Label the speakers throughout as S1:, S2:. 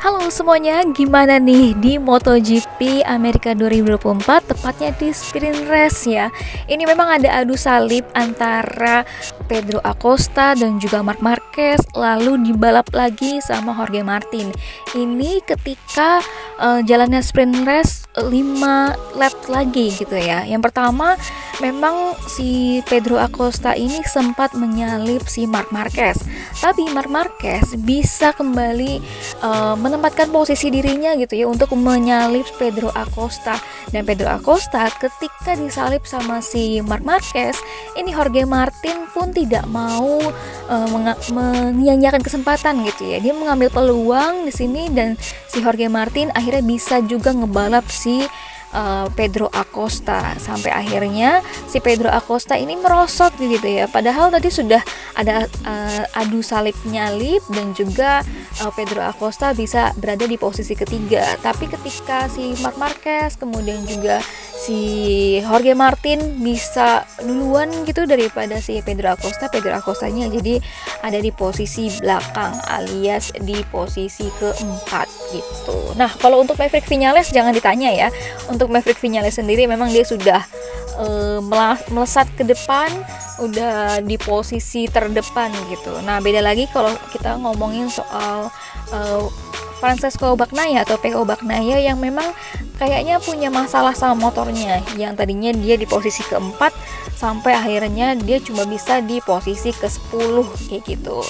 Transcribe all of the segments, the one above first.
S1: Halo semuanya, gimana nih di MotoGP Amerika 2024, tepatnya di sprint race ya. Ini memang ada adu salib antara Pedro Acosta dan juga Marc Marquez, lalu dibalap lagi sama Jorge Martin. Ini ketika jalannya sprint race 5 lap lagi gitu ya. Yang pertama memang si Pedro Acosta ini sempat menyalip si Marc Marquez, tapi Marc Marquez bisa kembali menempatkan posisi dirinya gitu ya untuk menyalip Pedro Acosta. Dan Pedro Acosta ketika disalip sama si Marc Marquez, ini Jorge Martin pun tidak mau menyia-nyiakan kesempatan gitu ya. Dia mengambil peluang di sini dan si Jorge Martin akhirnya bisa juga ngebalap si Pedro Acosta, sampai akhirnya si Pedro Acosta ini merosot gitu ya. Padahal tadi sudah ada adu salib nyalip dan juga Pedro Acosta bisa berada di posisi ketiga. Tapi ketika si Marc Marquez kemudian juga si Jorge Martin bisa duluan gitu daripada si Pedro Acostanya jadi ada di posisi belakang alias di posisi keempat gitu. Nah, kalau untuk Maverick Viñales jangan ditanya ya. Untuk Maverick Viñales sendiri memang dia sudah melesat ke depan, udah di posisi terdepan gitu. Nah, beda lagi kalau kita ngomongin soal Francesco Bagnaia atau PO Bagnaia yang memang kayaknya punya masalah sama motornya, yang tadinya dia di posisi keempat sampai akhirnya dia cuma bisa di posisi ke-10 kayak gitu.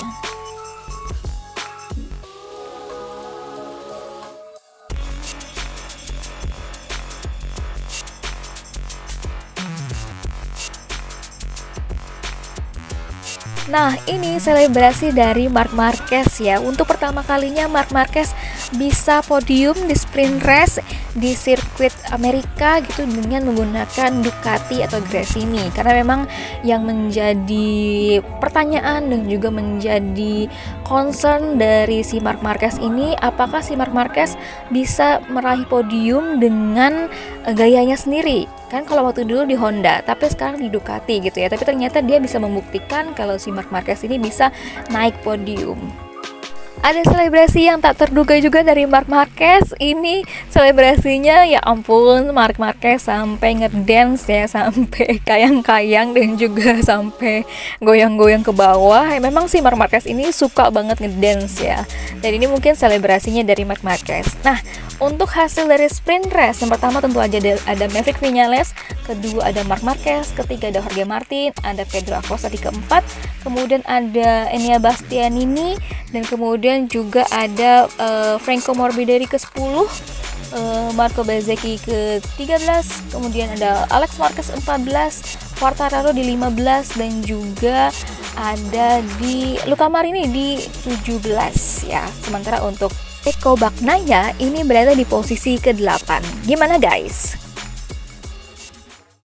S1: Nah, ini selebrasi dari Marc Marquez ya. Untuk pertama kalinya Marc Marquez bisa podium di sprint race di sirkuit Amerika gitu dengan menggunakan Ducati atau Gresini. Karena memang yang menjadi pertanyaan dan juga menjadi concern dari si Marc Marquez ini, apakah si Marc Marquez bisa meraih podium dengan gayanya sendiri. Kan kalau waktu dulu di Honda, tapi sekarang di Ducati gitu ya. Tapi ternyata dia bisa membuktikan kalau si Marc Marquez ini bisa naik podium. Ada selebrasi yang tak terduga juga dari Marc Marquez. Ini selebrasinya ya ampun, Marc Marquez sampai ngedance ya, sampai kayang-kayang dan juga sampai goyang-goyang ke bawah. Memang sih Marc Marquez ini suka banget ngedance ya. Dan ini mungkin selebrasinya dari Marc Marquez. Nah, untuk hasil dari sprint race, yang pertama tentu aja ada Maverick Viñales, kedua ada Marc Marquez, ketiga ada Jorge Martin, ada Pedro Acosta di keempat, kemudian ada Enea Bastianini, dan kemudian juga ada Franco Morbidelli ke-10, Marco Bezzecchi ke-13, kemudian ada Alex Marquez 14, Quartararo di 15, dan juga ada di Luca Marini di 17 ya. Sementara untuk Pecco Bagnaia ini berada di posisi ke-8. Gimana guys?